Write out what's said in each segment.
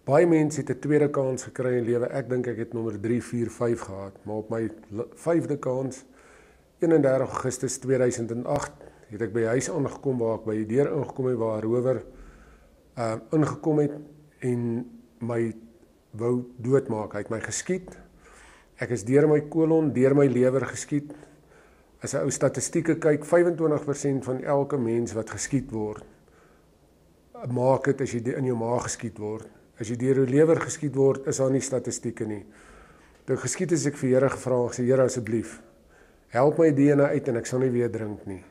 Baie mense het 'n tweede kans gekry in lewe. Ek dink ek het nommer 3, 4, 5 gehad, maar op my 5de kans, 31 Augustus 2008, het ek by die huis aangekom waar ek by die deur ingekom het waar 'n rower ingekom het en my wou doodmaak. Hy het my geskiet. Ek is deur my kolon, deur my lewer geskiet. As 'n ou statistieke kyk, 25% van elke mens wat geskiet word, maak dit as jy in jou maag geskiet word. As jy deur jou lewer geskiet word, is daar nie statistieke nie. Toe geskiet is ek vir Here gevra, ek sê Here asseblief, help my DNA uit en ek sal nie weer drink nie.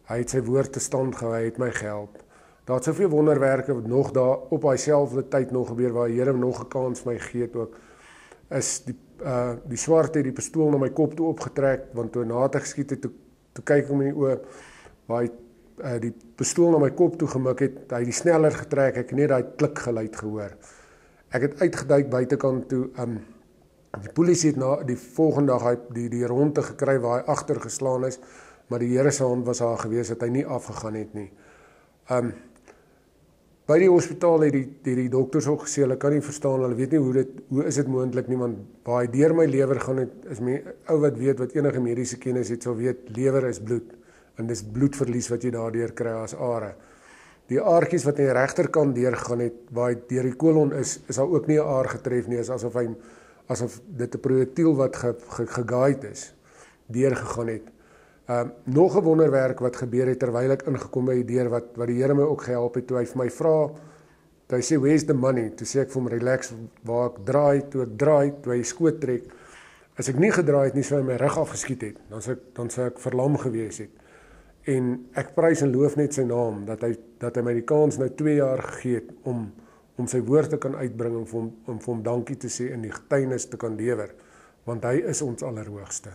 Hy het sy woord te stand gehou, hy het my gehelp. Daar het soveel wonderwerke wat nog daar op daai selfde tyd nog gebeur waar die Here nog 'n kans my gee het ook. Is die swart het die pistool na my kop toe opgetrek, want toe na te geskiet het, toe kyk ek om in die oë, waar hy die pistool na my kop toe gemik het, hy die sneller getrek, ek het net daai klik geluid gehoor. Ek het uitgeduik buitekant toe, die polisie het na die volgende dag die ronde gekry waar hy agter geslaan is, maar die Here se hand was daar gewees dat hy nie afgegaan het nie. By die hospitaal het die dokters ook gesê, hulle kan nie verstaan, hulle weet nie hoe is dit moontlik nie, want waar hy deur my lewer gaan het, is ou wat weet, wat enige mediese kennis het, sal weet, lewer is bloed, en dis bloedverlies wat jy daardeur kry as are. Die aartjies wat aan die regterkant deurgegaan het, waar hy deur die kolon is daar ook nie 'n aar getref nie, is asof dit 'n projektiel wat geguide is, deurgegaan het. Nog 'n wonderwerk wat gebeur het terwyl ek ingekom by die deur, wat die Here my ook gehelp het, toe hy vir my vra, toe hy sê, where's the money? Toe sê ek vir hom, relax, waar ek draai, toe hy skoot trek, as ek nie gedraai het nie, sou hy my rug afgeskiet het, dan sou ek verlam gewees het. En ek prys en loof net sy naam, dat hy my die kans nou 2 jaar gegee het, om sy woord te kan uitbring, om vir hom dankie te sê en die getuienis te kan lewer, want hy is ons allerhoogste.